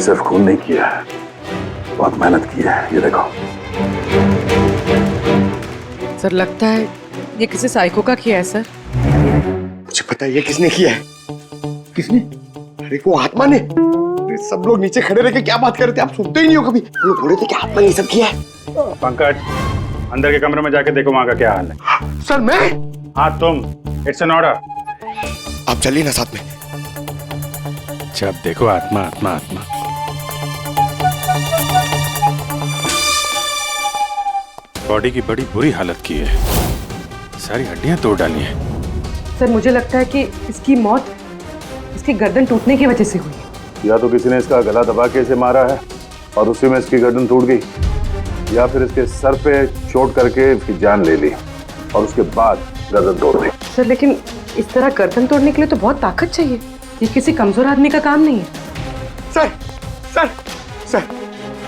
मैंने सिर्फ खून नहीं किया है, बहुत मेहनत की है। ये देखो। सर लगता है ये किसी साइको का किया है सर। मुझे पता है ये किसने किया है। किसने? अरे वो आत्मा ने। सब लोग नीचे खड़े रह के क्या बात कर रहे थे, आप सुनते ही नहीं हो कभी। वो लोग बोल रहे थे कि आत्मा ने ये सब किया है। पंकज, अंदर के कमरे में जाके देखो वहां का क्या हाल है। सर मैं? हाँ तुम, इट्स एन ऑर्डर। आप चलिए ना साथ में। जब देखो आत्मा आत्मा आत्मा। बॉडी की बड़ी बुरी हालत की है, सारी हड्डियां तोड़ डाली हैं। सर मुझे लगता है कि इसकी मौत इसकी गर्दन टूटने की वजह से हुई है। या तो किसी ने इसका गला दबा के इसे मारा है और उसी में इसकी गर्दन टूट गई, या फिर इसके सर पे चोट करके इसकी जान ले ली और उसके बाद गर्दन तोड़ दी। सर लेकिन इस तरह गर्दन तोड़ने के लिए तो बहुत ताकत चाहिए, ये किसी कमजोर आदमी का काम नहीं है। सर सर सर,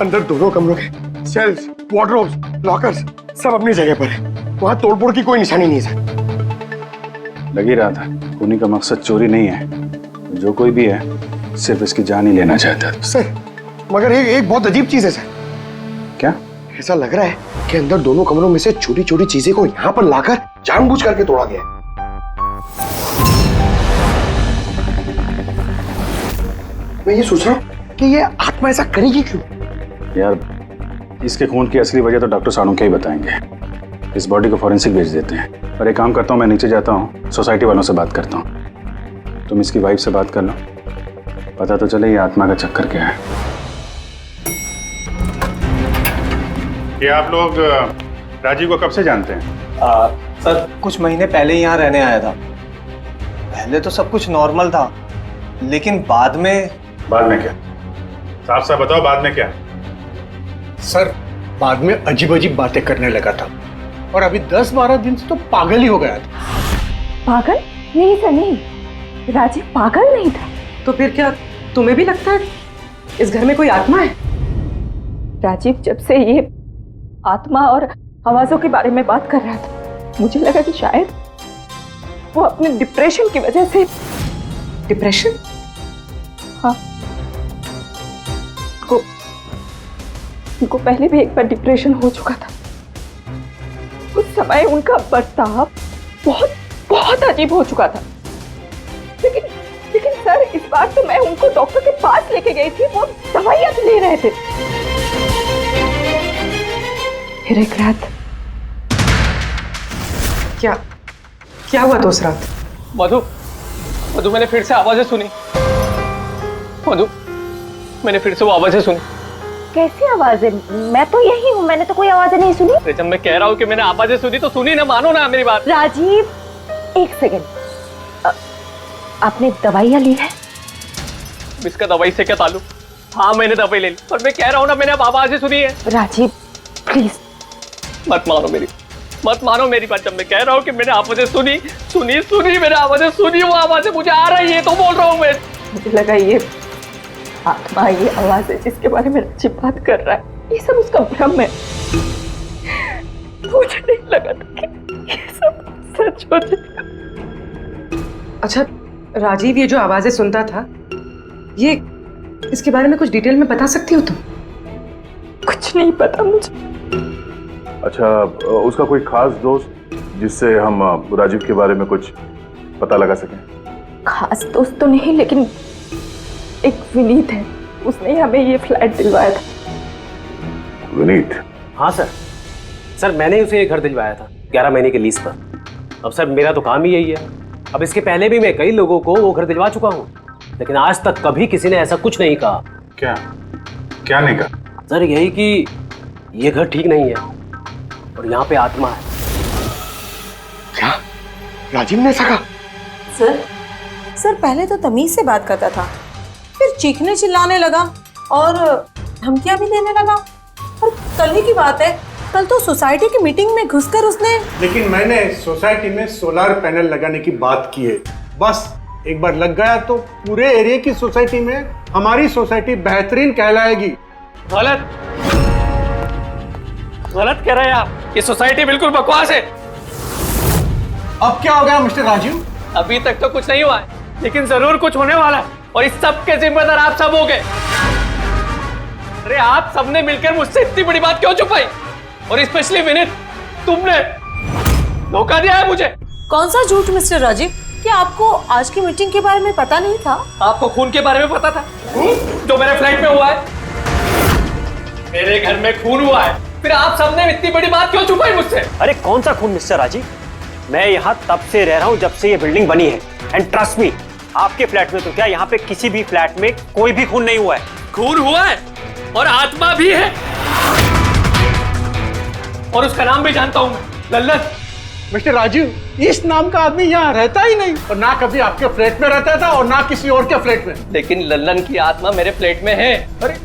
अंदर दोनों कमरों के शेल्फ्स, वार्डरोब्स, लॉकर्स सब अपनी जगह पर है। वहां तोड़फोड़ की कोई निशानी नहीं है सर। लग ही रहा था, खूनी का मकसद चोरी नहीं है, जो कोई भी है सिर्फ इसकी जान ही लेना चाहता है। सर मगर एक बहुत अजीब चीज है सर। क्या? ऐसा लग रहा है कि अंदर दोनों कमरों में से छोटी छोटी चीजें को यहाँ पर लाकर जानबूझ करके तोड़ा गया है। मैं ये सोच रहा हूँ कि ये आत्मा ऐसा करेगी क्यों? यार इसके खून की असली वजह तो डॉक्टर साणुक्या ही बताएंगे। इस बॉडी को फॉरेंसिक भेज देते हैं। और एक काम करता हूँ, मैं नीचे जाता हूँ, सोसाइटी वालों से बात करता हूँ। तुम इसकी वाइफ से बात कर लो, पता तो चले ये आत्मा का चक्कर क्या है। ये आप लोग राजीव को कब से जानते हैं? सर कुछ महीने पहले ही यहाँ रहने आया था। पहले तो सब कुछ नॉर्मल था, लेकिन बाद में क्या? साफ साफ बताओ, बाद में क्या? सर बाद में अजीब अजीब बातें करने लगा था और अभी 10-12 दिन से तो पागल ही हो गया था। पागल? नहीं सर नहीं, राजीव पागल नहीं था। तो फिर क्या तुम्हें भी लगता है इस घर में कोई आत्मा है? राजीव जब से ये आत्मा और आवाजों के बारे में बात कर रहा था, मुझे लगा कि शायद वो अपने डिप्रेशन की वजह से। डिप्रेशन? हाँ, उनको पहले भी एक बार डिप्रेशन हो चुका था। उस समय उनका बर्ताव बहुत बहुत अजीब हो चुका था। लेकिन सर इस बार तो मैं उनको डॉक्टर के पास लेके गई थी, वो दवाइयां ले रहे थे। फिर एक रात क्या हुआ? उस रात मधु मैंने फिर से आवाजें सुनी। मधु मैंने फिर से वो आवाजें सुनी। कैसी आवाजें? मैं तो यही हूँ, मैंने तो कोई आवाजें नहीं सुनी। जब मैं कह रहा हूँ कि मैंने आवाजें सुनी तो सुनी ना, मानो ना मेरी बात। राजीव एक सेकंड, आपने दवाइयाँ ली है? इसका दवाई से क्या ताल्लुक? हाँ मैंने दवाई ले ली, पर मैं कह रहा हूँ ना मैंने अब आवाजें सुनी है। राजीव प्लीज मत मानो मेरी बात। जब मैं कह रहा हूँ कि मैंने आवाजें सुनी मैंने आवाजें सुनी, वो आवाजें मुझे आ रही है तो बोल रहा हूँ मैं। मुझे लगा ये आत्मा, ये आवाज है जिसके बारे में राजीव बात कर रहा है, ये सब उसका भ्रम है। मुझे नहीं लगा था कि ये सब सच हो जाएगा। अच्छा राजीव ये जो आवाजें सुनता था, ये इसके बारे में कुछ डिटेल में बता सकती हो तुम? कुछ नहीं पता मुझे। अच्छा, उसका कोई खास दोस्त जिससे हम राजीव के बारे में कुछ पता लगा सकें? खास दोस्त तो नहीं, लेकिन एक विनीत है, उसने हमें ये फ्लैट दिलवाया था। विनीत? हाँ सर मैंने उसे ये घर दिलवाया था 11 महीने के लीज पर। अब सर मेरा तो काम ही यही है। अब इसके पहले भी मैं कई लोगों को वो घर दिलवा चुका हूँ, लेकिन आज तक कभी किसी ने ऐसा कुछ नहीं कहा। क्या नहीं कहा? सर यही कि ये घर ठीक नहीं है और यहाँ पे आत्मा है। क्या राजीव ने ऐसा कहा? सर पहले तो तमीज से बात करता था, फिर चीखने चिल्लाने लगा और धमकियां भी देने लगा। और कल ही की बात है, कल तो सोसाइटी की मीटिंग में घुसकर उसने। लेकिन मैंने सोसाइटी में सोलर पैनल लगाने की बात की है, बस एक बार लग गया तो पूरे एरिया की सोसाइटी में हमारी सोसाइटी बेहतरीन कहलाएगी। गलत कह रहे हैं आप, ये सोसाइटी बिल्कुल बकवास है। अब क्या हो गया मिस्टर राजीव? अभी तक तो कुछ नहीं हुआ है, लेकिन जरूर कुछ होने वाला है और इस सब के जिम्मेदार आप सब हो गए। अरे आप सबने मिलकर मुझसे इतनी बड़ी बात क्यों छुपाई? और स्पेशली विनीत, तुमने धोखा दिया है मुझे। कौन सा झूठ मिस्टर राजीव? क्या आपको आज की मीटिंग के बारे में पता नहीं था? आपको खून के बारे में पता था? जो मेरे फ्लैट में हुआ है, मेरे घर में खून हुआ है, फिर आप सबने इतनी बड़ी बात क्यों छुपाई मुझसे? अरे कौन सा खून मिस्टर राजीव? मैं यहाँ तब से रह रहा हूँ जब से ये बिल्डिंग बनी है, एंड ट्रस्ट मी, आपके फ्लैट में तो क्या, यहाँ पे किसी भी फ्लैट में कोई भी खून नहीं हुआ है। खून हुआ है और आत्मा भी है, और उसका नाम भी जानता हूँ, लल्लन। मिस्टर राजीव, इस नाम का आदमी यहाँ रहता ही नहीं, और ना कभी आपके फ्लैट में रहता था और ना किसी और के फ्लैट में। लेकिन लल्लन की आत्मा मेरे फ्लैट में है। अरे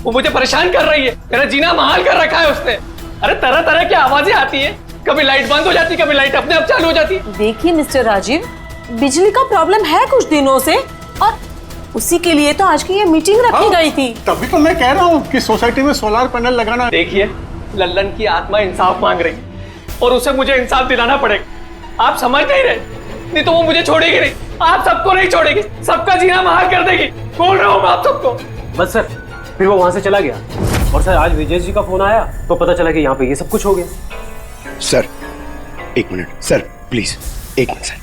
वो मुझे परेशान कर रही है, मेरा जीना महाल कर रखा है उसने। अरे तरह तरह की आवाजें आती है, कभी लाइट बंद हो जाती, कभी लाइट अपने आप चालू हो जाती। देखिए मिस्टर राजीव, बिजली का प्रॉब्लम है कुछ दिनों से, और उसी के लिए तो आज की ये मीटिंग रखी गई थी। तभी तो मैं कह रहा हूँ कि सोसाइटी में सोलर पैनल लगाना। देखिए, लल्लन की आत्मा इंसाफ मांग रही और उसे मुझे इंसाफ दिलाना पड़ेगा। आप समझ नहीं रहे, नहीं तो वो मुझे छोड़ेगी नहीं, आप सबको नहीं छोड़ेगी, सबका जीना महाल कर देगी। बोल रहा हूँ मैं आप सबको। बस सर, फिर वो वहां से चला गया, और सर आज विजय जी का फोन आया तो पता चला कि यहाँ पे ये सब कुछ हो गया। सर एक मिनट सर, प्लीज एक मिनट सर।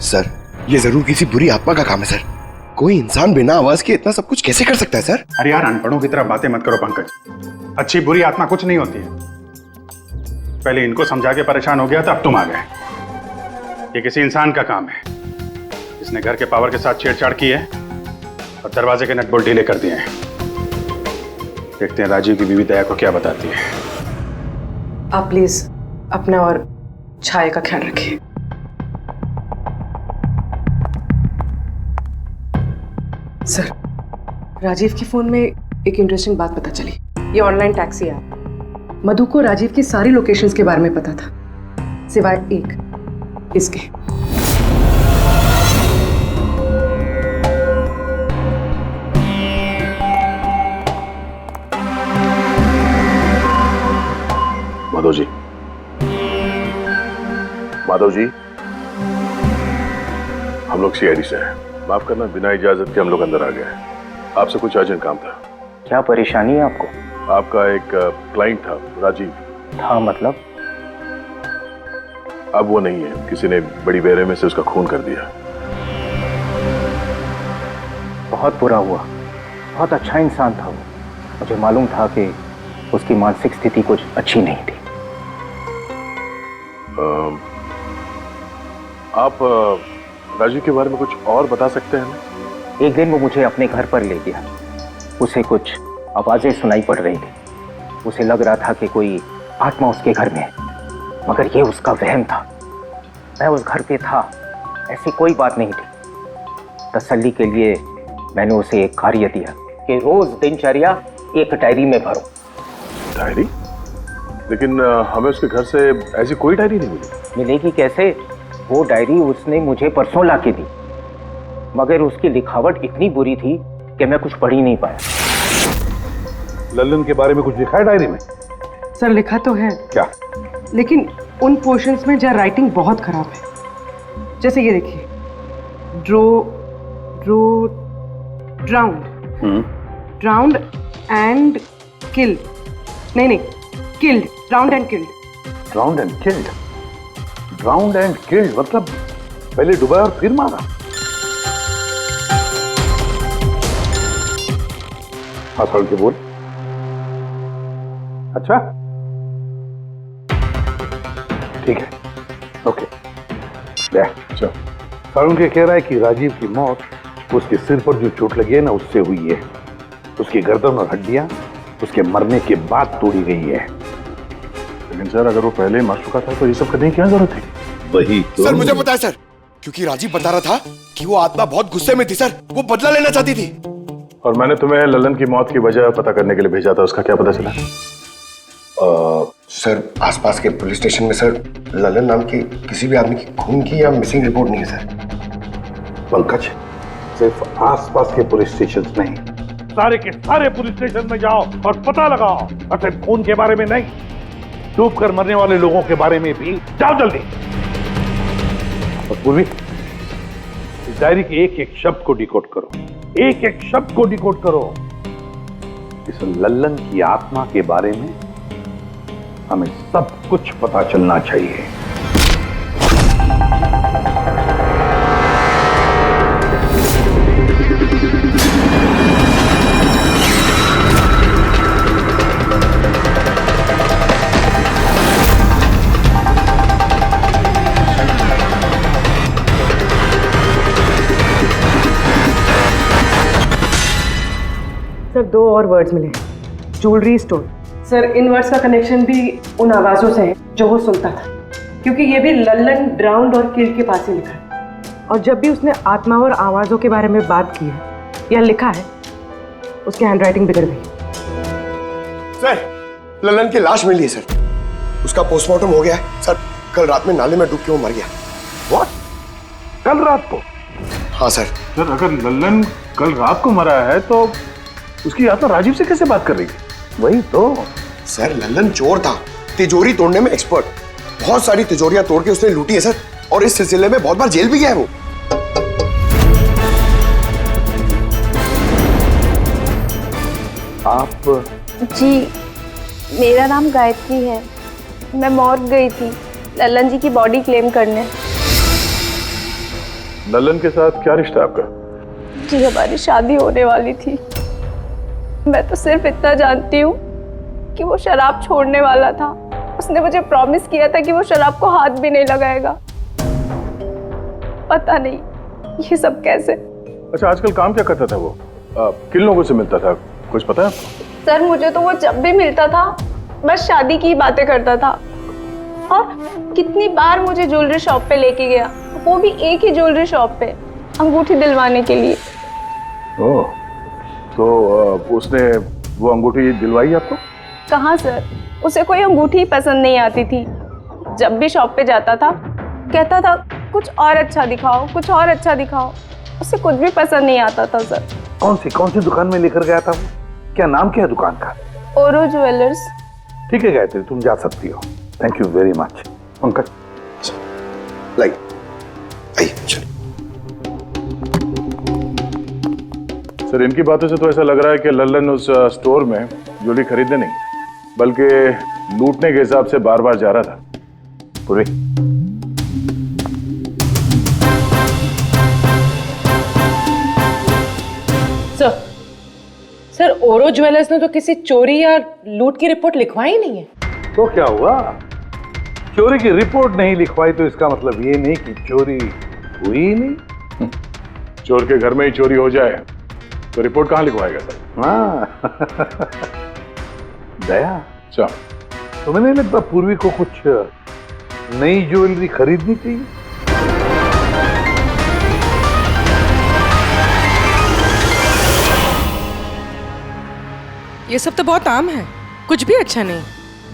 सर ये जरूर किसी बुरी आत्मा का काम है सर। कोई इंसान बिना आवाज के इतना सब कुछ कैसे कर सकता है सर? अरे यार, अनपढ़ों की तरह बातें मत करो पंकज। अच्छी बुरी आत्मा कुछ नहीं होती है। पहले इनको समझा के परेशान हो गया था, अब तुम आ गए। ये किसी इंसान का काम है, इसने घर के पावर के साथ छेड़छाड़ की है और दरवाजे के नट बोल्ट ढीले कर दिए हैं। देखते हैं राजीव की बीवी दया को क्या बताती है। आप प्लीज अपना और छाया का ख्याल रखिए। सर, राजीव के फोन में एक इंटरेस्टिंग बात पता चली। ये ऑनलाइन टैक्सी ऐप, मधु को राजीव की सारी लोकेशंस के बारे में पता था, सिवाय एक, इसके। माधव जी, माधव जी, हम लोग सीआईडी से हैं। माफ करना, बिना इजाजत के हम लोग अंदर आ गए हैं। आपसे कुछ अर्जेंट काम था। क्या परेशानी है आपको? आपका एक क्लाइंट था, राजीव। था मतलब? अब वो नहीं है, किसी ने बड़ी बेरहमी से उसका खून कर दिया। बहुत बुरा हुआ। बहुत अच्छा इंसान था वो। मुझे मालूम था कि उसकी मानसिक स्थिति कुछ अच्छी नहीं थी। आप राजीव के बारे में कुछ और बता सकते हैं? एक दिन वो मुझे अपने घर पर ले गया। उसे कुछ आवाजें सुनाई पड़ रही थी। उसे लग रहा था कि कोई आत्मा उसके घर में है, मगर ये उसका वहम था। मैं उस घर पे था, ऐसी कोई बात नहीं थी। तसल्ली के लिए मैंने उसे एक कार्य दिया कि रोज दिनचर्या एक डायरी में भरो। डायरी? लेकिन हमें उसके घर से ऐसी कोई डायरी नहीं मिली। मिलेगी कैसे? वो डायरी उसने मुझे परसों ला के दी, मगर उसकी लिखावट इतनी बुरी थी कि मैं कुछ पढ़ ही नहीं पाया। लल्लन के बारे में कुछ लिखा है डायरी में? सर, लिखा तो है। क्या? लेकिन उन पोर्शंस में जहाँ राइटिंग बहुत खराब है। जैसे ये देखिए, ड्राउंड एंड किल्ड। नहीं, killed, drowned and killed. Drowned and killed? Drowned and killed मतलब पहले डुबाया और फिर मारा? हाँ, सर के बोल। अच्छा, ठीक है, ओके। अच्छा, सारुण के कह रहा है कि राजीव की मौत उसके सिर पर जो चोट लगी है ना, उससे हुई है। उसकी गर्दन और हड्डियां उसके मरने के बाद तोड़ी गई है। लेकिन सर, अगर वो पहले मर चुका था तो ये सब करने की क्या जरूरत थी? वही तो। सर मुझे पता है सर, क्योंकि राजीव बता रहा था कि वो आत्मा बहुत गुस्से में थी सर, वो बदला लेना चाहती थी। और मैंने तुम्हें लल्लन की मौत की वजह पता करने के लिए भेजा था, उसका क्या पता चला? सर आसपास के पुलिस स्टेशन में सर लल्लन नाम के किसी भी आदमी की खून की या मिसिंग रिपोर्ट नहीं है सर। पंकज, सिर्फ आसपास के पुलिस स्टेशन नहीं, सारे के सारे पुलिस स्टेशन में जाओ और पता लगाओ। और सिर्फ खून के बारे में नहीं, डूब कर मरने वाले लोगों के बारे में भी जाओ जल्दी। और पूर्वी, इस डायरी के एक एक शब्द को डिकोड करो। एक एक शब्द को डिकोड करो। इस लल्लन की आत्मा के बारे में हमें सब कुछ पता चलना चाहिए। सर 2 और वर्ड्स मिले, ज्वेलरी स्टोर। सर इन वर्ड्स का कनेक्शन भी उन आवाज़ों से है जो वो सुनता था, क्योंकि ये भी लल्लन ड्राउन्ड और किल्ड के पास ही लिखा है। और जब भी उसने आत्मा और आवाज़ों के बारे में बात की है या लिखा है, उसकी हैंडराइटिंग बिगड़ गई। सर ललन की लाश मिली है सर, उसका पोस्टमार्टम हो गया है सर। कल रात में नाले में डूब के वो मर गया। व्हाट? कल रात को? हाँ सर। सर अगर लल्लन कल रात को मरा है तो उसकी आत्मा राजीव से कैसे बात कर रही है? वही तो सर, लल्लन चोर था, तिजोरी तोड़ने में एक्सपर्ट। बहुत सारी तिजोरियां तोड़ के उसने लूटी है सर, और इस सिलसिले में बहुत बार जेल भी गया है वो। आप? जी मेरा नाम गायत्री है। मैं मॉर्ग गई थी लल्लन जी की बॉडी क्लेम करने। लल्लन के साथ क्या रिश्ता आपका? जी हमारी शादी होने वाली थी। मैं तो सिर्फ इतना जानती हूँ कि वो शराब छोड़ने वाला था। उसने मुझे प्रॉमिस किया था कि वो शराब को हाथ भी नहीं लगाएगा। पता नहीं ये सब कैसे। अच्छा आजकल काम क्या करता था वो? किन लोगों से मिलता था, कुछ पता है आपको? सर मुझे तो वो जब भी मिलता था बस शादी की बातें करता था, और कितनी बार मुझे ज्वेलरी शॉप पे लेके गया, वो भी एक ही ज्वेलरी शॉप पे, अंगूठी दिलवाने के लिए। ओह, तो उसने वो अंगूठी दिलवाई आपको? कहाँ सर, उसे कोई अंगूठी पसंद नहीं आती थी। जब भी शॉप पे जाता था कहता था कुछ और अच्छा दिखाओ, कुछ और अच्छा दिखाओ। उसे कुछ भी पसंद नहीं आता था सर। कौन सी दुकान में लेकर गया था वो? क्या नाम क्या है दुकान का? ओरो ज्वेलर्स। ठीक है गायत्री, तुम जा सकती हो। Thank you very much. Pankaj like आइए चलिए। सर इनकी बातों से तो ऐसा लग रहा है कि लल्लन उस स्टोर में ज्वेलरी खरीदने नहीं बल्कि लूटने के हिसाब से बार बार जा रहा था। पूरी सर ओरो ज्वेलर्स ने तो किसी चोरी या लूट की रिपोर्ट लिखवाई नहीं है। तो क्या हुआ? चोरी की रिपोर्ट नहीं लिखवाई तो इसका मतलब ये नहीं कि चोरी हुई ही नहीं। चोर के घर में ही चोरी हो जाए तो रिपोर्ट कहाँ लिखवाएगा सर? हाँ दया, अच्छा तुम्हें नहीं लगता पूर्वी को कुछ नई ज्वेलरी खरीदनी चाहिए? ये सब तो बहुत आम है, कुछ भी अच्छा नहीं।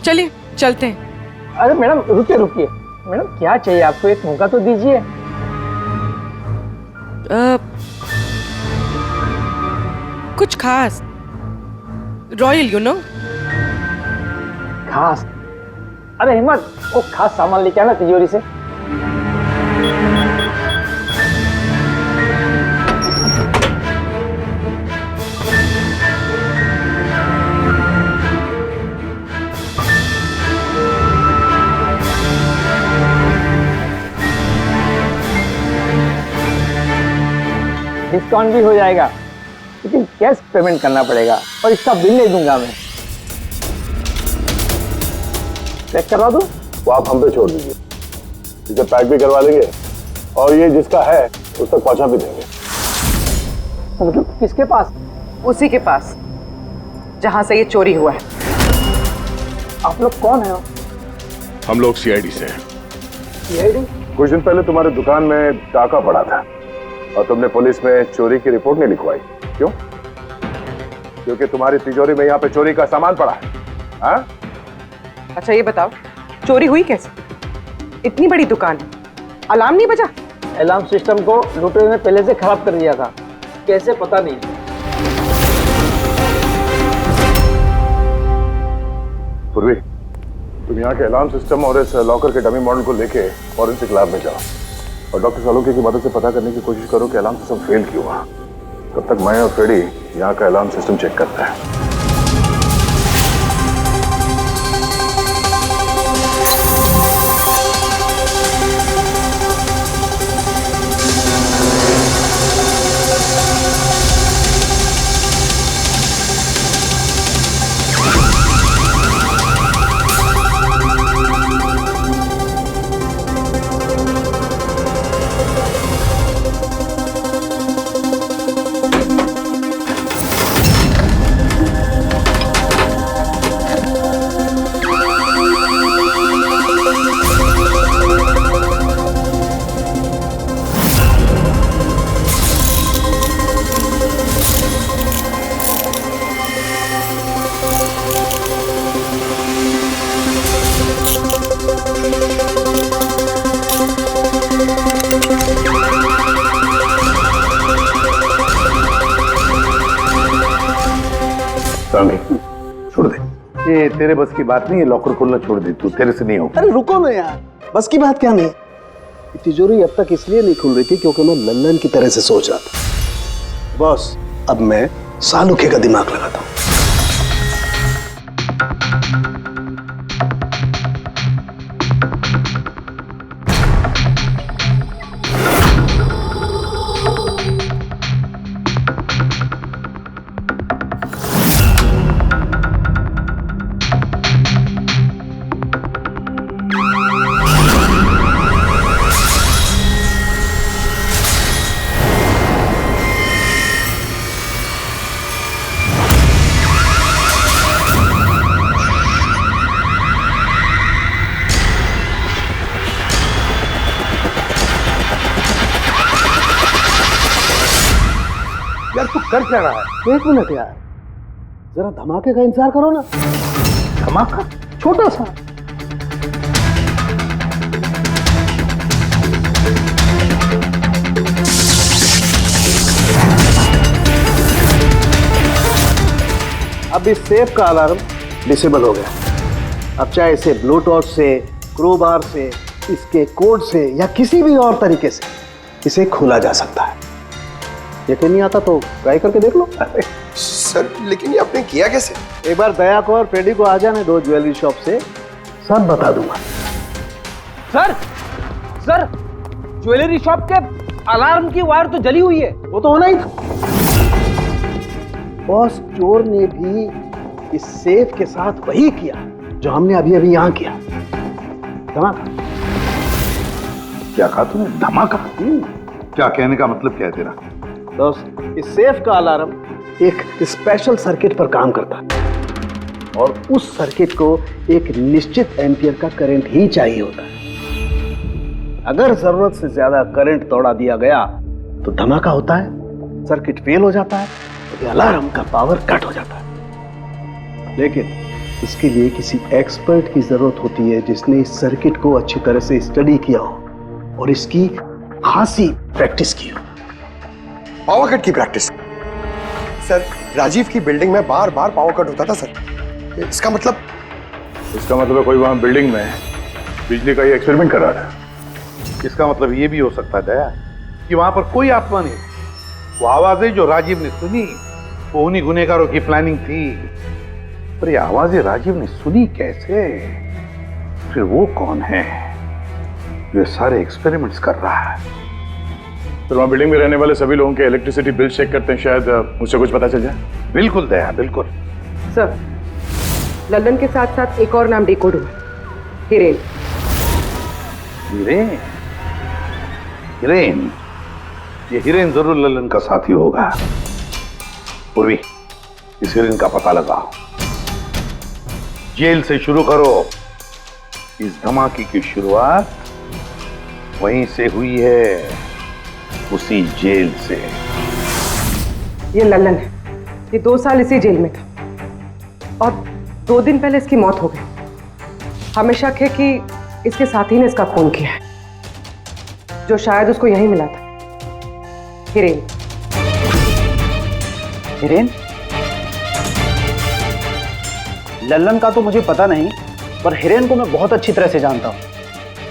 चलिए चलते हैं। अरे मैडम रुकिए रुकिए, मैडम क्या चाहिए आपको, एक मौका तो दीजिए। कुछ खास, रॉयल यू नो। खास? अरे हिम्मत, वो खास सामान लेके आना तिजोरी से। डिस्काउंट भी हो जाएगा, लेकिन कैश पेमेंट करना पड़ेगा, और इसका बिल नहीं दूंगा मैं। चेक करवा दूं? वो आप हम पे छोड़ दीजिए, इसे पैक भी करवा देंगे और ये जिसका है उस तक पहुंचा भी देंगे। मतलब किसके पास? उसी के पास जहां से ये चोरी हुआ है। आप लोग कौन है? हम लोग सीआईडी से हैं। सीआईडी? कुछ दिन पहले तुम्हारी दुकान में डाका पड़ा था और तुमने पुलिस में चोरी की रिपोर्ट नहीं लिखवाई, क्यों? क्योंकि तुम्हारी तिजोरी में यहाँ पे चोरी का सामान पड़ा है। हाँ? अच्छा ये बताओ, चोरी हुई कैसे? इतनी बड़ी दुकान है, अलार्म नहीं बजा? अलार्म सिस्टम को लुटेरे ने पहले से खराब कर दिया था, कैसे पता नहीं। पूर्वी, तुम यहाँ के अलार्म सिस्टम और इस लॉकर के डमी मॉडल को लेके फॉरेंसिक लैब में जाओ और डॉक्टर सालुंके की मदद से पता करने की कोशिश करो कि अलार्म सिस्टम फेल क्यों हुआ। तब तक मैं और फ्रेडी यहाँ का अलार्म सिस्टम चेक करते हैं। छोड़ दे, ये तेरे बस की बात नहीं है। लॉकर खोलना छोड़ दे तू, तेरे से नहीं होगा। अरे रुको ना यार, बस की बात क्या नहीं है। तिजोरी अब तक इसलिए नहीं खुल रही थी क्योंकि मैं लल्लन की तरह से सोच रहा था। बॉस, अब मैं सालुखे का दिमाग लगाता हूँ। यार तू कर क्या रहा है? एक मिनट यार, जरा धमाके का इंतजार करो ना। धमाका? छोटा सा। अब इस सेफ का अलार्म डिसेबल हो गया। अब चाहे इसे ब्लूटूथ से, क्रोबार से, इसके कोड से या किसी भी और तरीके से इसे खोला जा सकता है। यकीन नहीं आता तो ट्राई करके देख लो। सर लेकिन ये आपने किया कैसे? एक बार दया को और फ्रेडी को आ जाने दो ज्वेलरी शॉप से, सब बता दूंगा। सर ज्वेलरी शॉप के अलार्म की वायर तो जली हुई है। वो तो होना ही था। बॉस, चोर ने भी इस सेफ के साथ वही किया जो हमने अभी अभी यहां किया। धमाका। क्या कहा तूने? धमाका? क्या कहने का मतलब क्या है तेरा? दोस्त, इस सेफ का अलार्म एक स्पेशल सर्किट पर काम करता है और उस सर्किट को एक निश्चित एम्पियर का करंट ही चाहिए होता है। अगर जरूरत से ज्यादा करंट तोड़ा दिया गया तो धमाका होता है, सर्किट फेल हो जाता है, तो अलार्म का पावर कट हो जाता है। लेकिन इसके लिए किसी एक्सपर्ट की जरूरत होती है जिसने इस सर्किट को अच्छी तरह से स्टडी किया हो और इसकी खासी प्रैक्टिस की हो। पावर कट की प्रैक्टिस? सर, राजीव की बिल्डिंग में बार बार पावर कट होता था सर। इसका मतलब है कोई वहां बिल्डिंग में बिजली का ही एक्सपेरिमेंट कर रहा था। इसका मतलब ये भी हो सकता है दया कि वहां पर कोई आत्मा नहीं। वो आवाजें जो राजीव ने सुनी वो उन्हीं गुनहगारों की प्लानिंग थी। पर ये आवाजें राजीव ने सुनी कैसे? फिर वो कौन है जो सारे एक्सपेरिमेंट्स कर रहा है? फिर वहाँ बिल्डिंग में रहने वाले सभी लोगों के इलेक्ट्रिसिटी बिल चेक करते हैं, शायद मुझसे कुछ पता चल जाए। बिल्कुल दया, बिल्कुल। सर, लल्लन के साथ साथ एक और नाम डिकोड हुआ, हिरेन। हिरेन? हिरेन? ये हिरेन जरूर लल्लन का साथी होगा। पूर्वी, इस हिरेन का पता लगाओ। जेल से शुरू करो। इस धमाके की शुरुआत वहीं से हुई है, उसी जेल से। ये लल्लन है, ये 2 साल इसी जेल में था और 2 दिन पहले इसकी मौत हो गई। हमें शक है कि इसके साथी ने इसका खून किया है, जो शायद उसको यहीं मिला था। हिरेन। हिरेन? लल्लन का तो मुझे पता नहीं, पर हिरेन को मैं बहुत अच्छी तरह से जानता हूँ।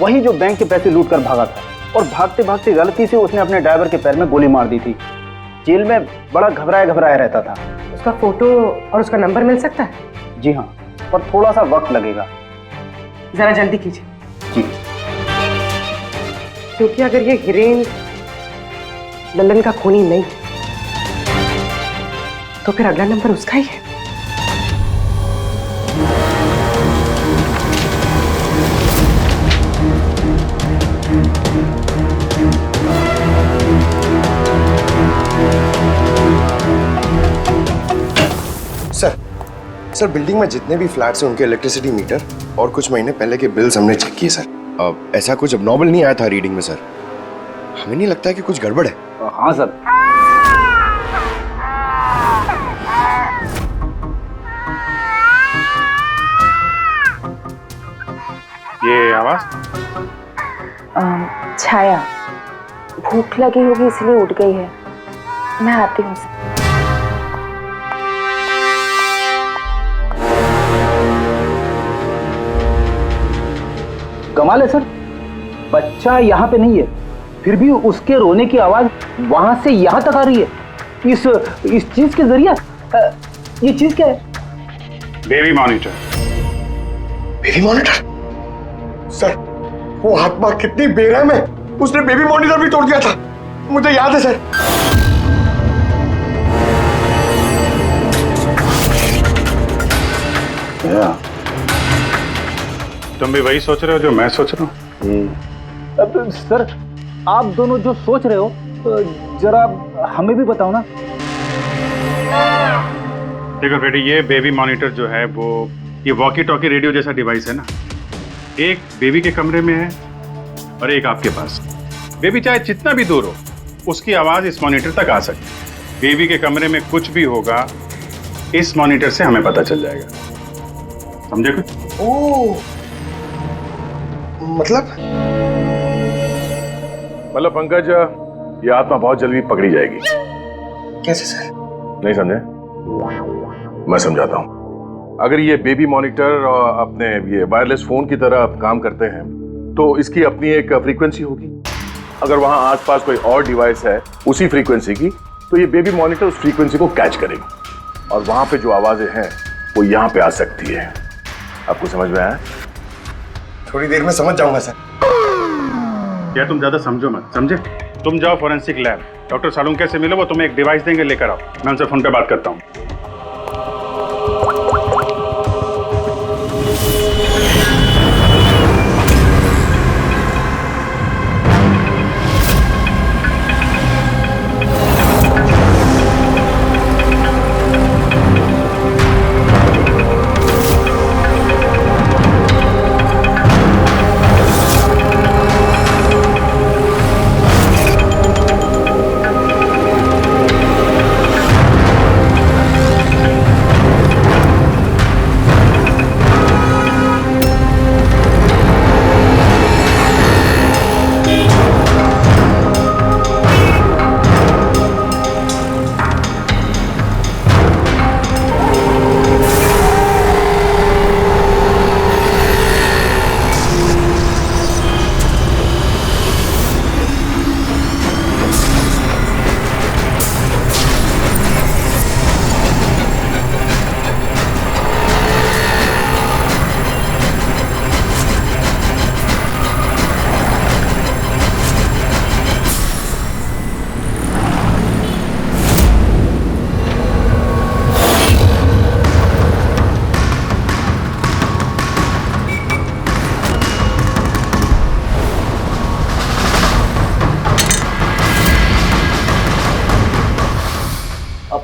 वही जो बैंक के पैसे लूट कर भागा था और भागते भागते गलती से उसने अपने ड्राइवर के पैर में गोली मार दी थी। जेल में बड़ा घबराया घबराया रहता था। उसका फोटो और उसका नंबर मिल सकता है? जी हाँ, पर थोड़ा सा वक्त लगेगा। जरा जल्दी कीजिए। जी। क्योंकि अगर ये हिरेन लल्लन का खूनी नहीं तो फिर अगला नंबर उसका ही है। सर बिल्डिंग में जितने भी फ्लैट्स हैं उनके इलेक्ट्रिसिटी मीटर और कुछ महीने पहले के बिल्स हमने चेक किए सर। ऐसा कुछ अबनॉर्मल नहीं आया था रीडिंग में सर। हमें नहीं लगता है कि कुछ गड़बड़ है। हाँ सर। ये आवाज? छाया भूख लगी होगी इसलिए उठ गई है। मैं आती हूँ सर। कमाल है सर, बच्चा यहाँ पे नहीं है, फिर भी उसके रोने की आवाज वहां से यहाँ तक आ रही है। इस चीज के जरिए ये चीज क्या है? Baby monitor. Baby monitor? Sir वो आत्मा कितनी बेरहम है, उसने बेबी मॉनिटर भी तोड़ दिया था, मुझे याद है सर। तुम भी वही सोच रहे हो जो मैं सोच रहा हूँ? अब सर आप दोनों जो सोच रहे हो जरा हमें भी बताओ ना। देखो बेटी, ये बेबी मॉनिटर जो है वो ये वॉकी टॉकी रेडियो जैसा डिवाइस है ना। एक बेबी के कमरे में है और एक आपके पास। बेबी चाहे जितना भी दूर हो उसकी आवाज इस मॉनिटर तक आ सकती है। बेबी के कमरे में कुछ भी होगा इस मॉनिटर से हमें पता चल जाएगा। समझे कुछ? ओह, मतलब पंकज, ये आत्मा बहुत जल्दी पकड़ी जाएगी। कैसे सर? नहीं समझे? मैं समझाता हूँ। अगर ये बेबी मॉनिटर अपने ये वायरलेस फोन की तरह काम करते हैं तो इसकी अपनी एक फ्रीक्वेंसी होगी। अगर वहां आसपास कोई और डिवाइस है उसी फ्रीक्वेंसी की तो ये बेबी मॉनिटर उस फ्रीक्वेंसी को कैच करेगी और वहां पे जो आवाजें हैं वो यहाँ पे आ सकती है। आपको समझ में आया? थोड़ी देर में समझ जाऊंगा सर। क्या तुम ज्यादा समझो मत, समझे? तुम जाओ फॉरेंसिक लैब, डॉक्टर सालुंके से मिलो, वो तुम्हें एक डिवाइस देंगे, लेकर आओ। मैं उनसे फोन पे बात करता हूँ।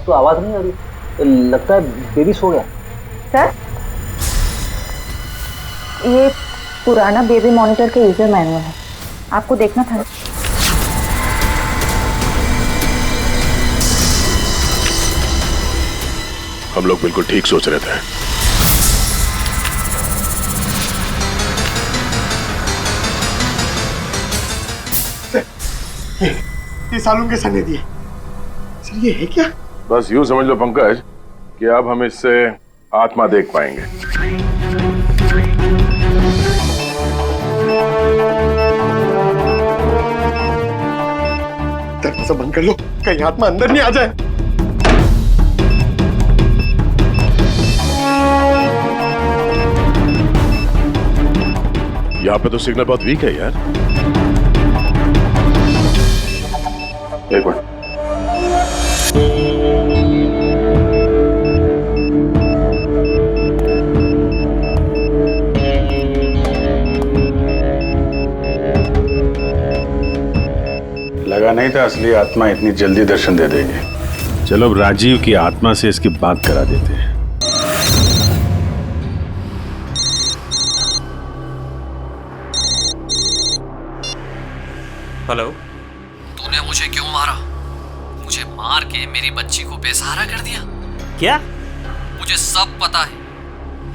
तो आवाज नहीं आ रही, लगता है बेबी सो गया। सर ये पुराना बेबी मॉनिटर का यूजर मैनुअल है, आपको देखना था। हम लोग बिल्कुल ठीक सोच रहे थे। ये सालुंके सर ने दिए। सर ये है क्या? बस यूं समझ लो पंकज कि अब हम इससे आत्मा देख पाएंगे। दरवाजा बंद कर लो, कहीं आत्मा अंदर नहीं आ जाए। यहाँ पे तो सिग्नल बहुत वीक है यार। एक मिनट। लगा नहीं था असली आत्मा इतनी जल्दी दर्शन दे देगी। चलो अब राजीव की आत्मा से इसकी बात करा देते हैं। हेलो। तूने मुझे क्यों मारा? मुझे मार के मेरी बच्ची को बेसहारा कर दिया। क्या? मुझे सब पता है।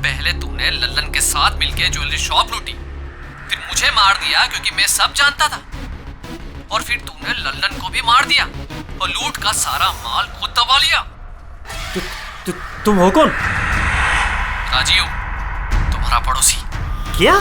पहले तूने लल्लन के साथ मिलके ज्वेलरी शॉप लूटी, फिर मुझे मार दिया क्योंकि मैं सब जानता था, और फिर तूने लल्लन को भी मार दिया और लूट का सारा माल खुद दबा लिया। तुम हो कौन? राजीव, तुम्हारा पड़ोसी। क्या?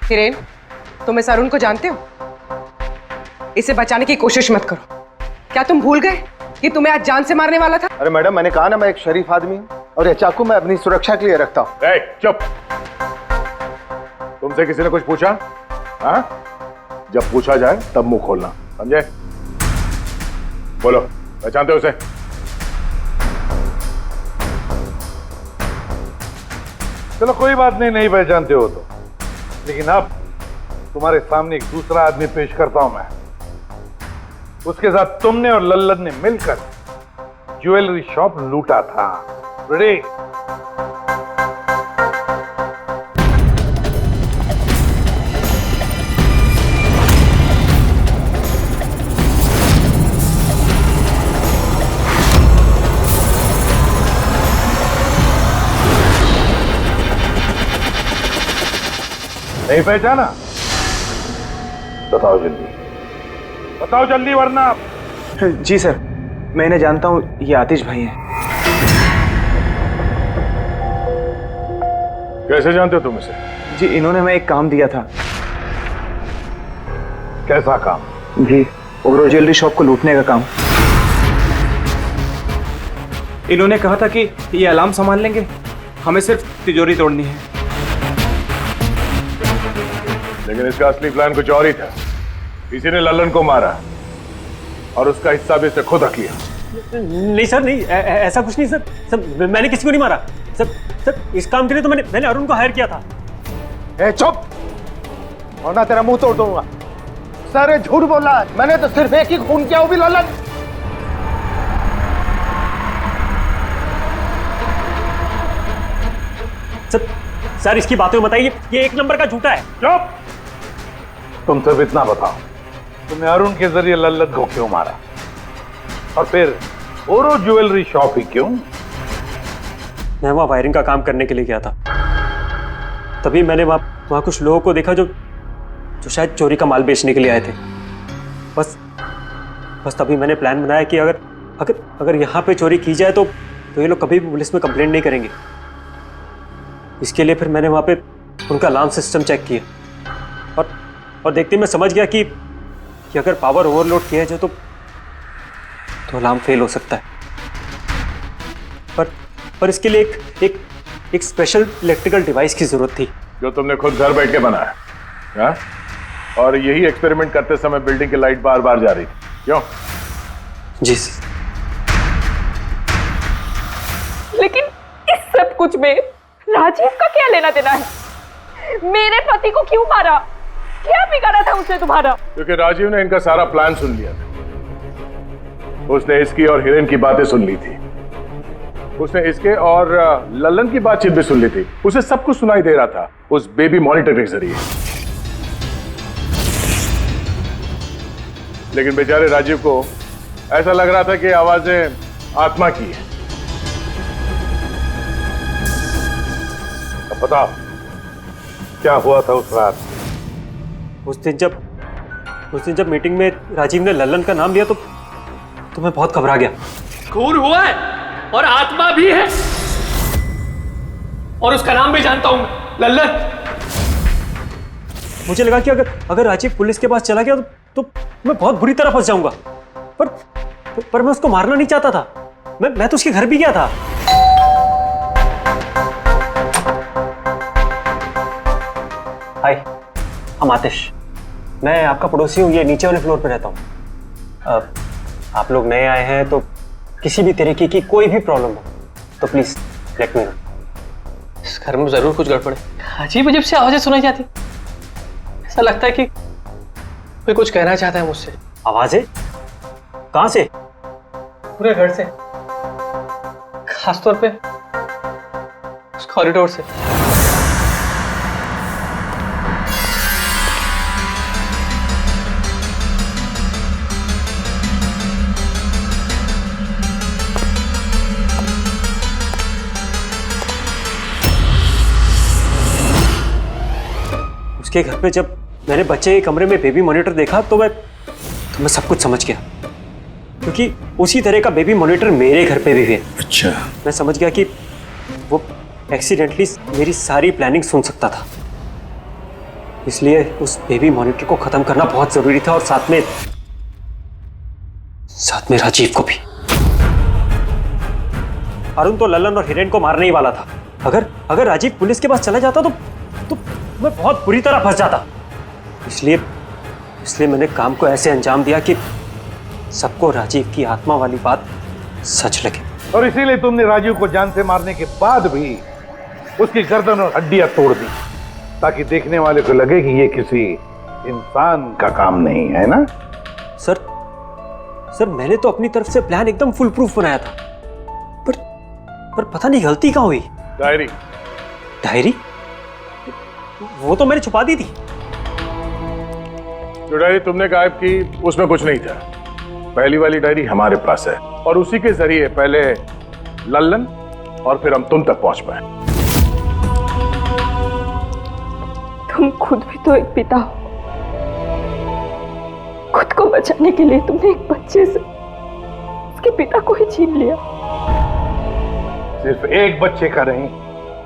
हिरेन, तुम इस अरुण को जानते हो? इसे बचाने की कोशिश मत करो। क्या तुम भूल गए कि तुम्हें आज जान से मारने वाला था? अरे मैडम, मैंने कहा ना मैं एक शरीफ आदमी हूँ और ये चाकू मैं अपनी सुरक्षा के लिए रखता हूँ। चुप। तुमसे किसी ने कुछ पूछा? हाँ? जब पूछा जाए तब मुंह खोलना, समझे? बोलो, पहचानते हो उसे? चलो कोई बात नहीं, नहीं पहचानते हो तो, लेकिन अब तुम्हारे सामने एक दूसरा आदमी पेश करता हूं मैं। उसके साथ तुमने और लल्लन ने मिलकर ज्वेलरी शॉप लूटा था। रेडी? नहीं पहचाना? बताओ जल्दी, बताओ जल्दी, वरना। जी सर, मैं इन्हें जानता हूँ, ये आतिश भाई हैं। कैसे जानते हो तुम इसे? जी, इन्होंने हमें एक काम दिया था। कैसा काम? जी, ओवरो ज्वेलरी शॉप को लूटने का काम। इन्होंने कहा था कि ये अलार्म संभाल लेंगे, हमें सिर्फ तिजोरी तोड़नी है। लेकिन इसका असली प्लान कुछ और ही था। किसी ने लल्लन को मारा और उसका हिस्सा भी इसे खुद रख लिया। नहीं सर, नहीं, ऐसा कुछ नहीं सर। सर, मैंने किसी को नहीं मारा। सर, इस काम के लिए तो मैंने अरुण को हायर किया था। ए चुप, वरना तेरा मुंह तोड़ दूंगा। सर, झूठ बोला, मैंने तो सिर्फ एक ही खून किया, वो भी लल्लन। सर, इसकी बातें बताइए, ये एक नंबर का झूठा है। चुप! तुम सिर्फ इतना बताओ, तुमने अरुण के जरिए लल्लन को क्यों मारा, और फिर ओरो ज्वेलरी शॉप ही क्यों? मैं वहां वायरिंग का काम करने के लिए गया था। तभी मैंने वहां कुछ लोगों को देखा जो शायद चोरी का माल बेचने के लिए आए थे। बस तभी मैंने प्लान बनाया कि अगर यहाँ पे चोरी की जाए तो ये लोग कभी भी पुलिस में कंप्लेंट नहीं करेंगे। इसके लिए फिर मैंने वहाँ पे उनका अलार्म सिस्टम चेक किया और देखते ही मैं समझ गया कि अगर पावर ओवरलोड किया जाए तो अलार्म फेल हो सकता है। पर इसके लिए एक स्पेशल इलेक्ट्रिकल डिवाइस की जरूरत थी, जो तुमने खुद घर बैठ के बनाया, हाँ? और यही एक्सपेरिमेंट करते समय बिल्डिंग की लाइट बार बार जा रही थी, क्यों? जी। लेकिन इस सब कुछ में राजीव का क्या लेना देना है? मेरे पति को क्यों मारा? क्या बिगाड़ा था उसने तुम्हारा? क्योंकि राजीव ने इनका सारा प्लान सुन लिया था। उसने इसकी और हिरेन की बातें सुन ली थी। उसने इसके और लल्लन की बातचीत भी सुन ली थी। उसे सब कुछ सुनाई दे रहा था उस बेबी मॉनिटर के जरिए। लेकिन बेचारे राजीव को ऐसा लग रहा था कि आवाजें आत्मा की है। अब बताओ क्या हुआ था उस रात? उस दिन जब मीटिंग में राजीव ने लल्लन का नाम लिया तो मैं बहुत घबरा गया। खून हुआ है और आत्मा भी है, और उसका नाम भी जानता हूं, लल्लन। मुझे लगा कि अगर राजीव पुलिस के पास चला गया तो मैं बहुत बुरी तरह फंस जाऊंगा, पर मैं उसको मारना नहीं चाहता था। मैं तो उसके घर भी गया था। हाय, हम आतिश, मैं आपका पड़ोसी हूँ, ये नीचे वाले फ्लोर पे रहता हूँ। आप लोग नए आए हैं तो किसी भी तरीके की कोई भी प्रॉब्लम हो तो प्लीज लेट मी नो। इस घर में जरूर कुछ गड़बड़ है। अजीब अजीब सी आवाजें सुनाई जाती, ऐसा लगता है कि कोई कुछ कहना चाहता है मुझसे। आवाजें? कहां से? पूरे घर से, खासतौर पे उस कॉरिडोर से। उसके घर पे जब मैंने बच्चे के कमरे में बेबी मॉनिटर देखा तो मैं सब कुछ समझ गया, क्योंकि उसी तरह का बेबी मॉनिटर मेरे घर पे भी है। अच्छा। मैं समझ गया कि वो एक्सीडेंटली मेरी सारी प्लानिंग सुन सकता था, इसलिए उस बेबी मॉनिटर को खत्म करना बहुत जरूरी था, और साथ में राजीव को भी। अरुण तो लल्लन और हिरेन को मारने ही वाला था। अगर राजीव पुलिस के पास चला जाता तो मैं बहुत बुरी तरह फंस जाता। इसलिए मैंने काम को ऐसे अंजाम दिया कि सबको राजीव की आत्मा वाली बात सच लगे। और इसीलिए तुमने राजीव को जान से मारने के बाद भी उसकी गर्दन और हड्डियां तोड़ दी, ताकि देखने वाले को लगे कि ये किसी इंसान का काम नहीं है ना? सर मैंने तो अपनी तरफ से प्लान एकदम फुल प्रूफ बनाया था, पर पता नहीं गलती कहाँ हुई। डायरी? वो तो मैंने छुपा दी थी। जो डायरी तुमने गायब की उसमें कुछ नहीं था। पहली वाली डायरी हमारे पास है, और उसी के जरिए पहले लल्लन और फिर हम तुम तक पहुंच पाए। तुम खुद भी तो एक पिता हो। खुद को बचाने के लिए तुमने एक बच्चे से उसके पिता को ही छीन लिया। सिर्फ एक बच्चे का नहीं,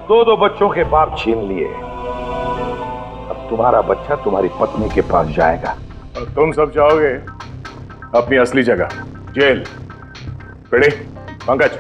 दो बच्चों के बाप छीन लिए। अब तुम्हारा बच्चा तुम्हारी पत्नी के पास जाएगा और तुम सब जाओगे अपनी असली जगह, जेल। पेड़े, पंकज।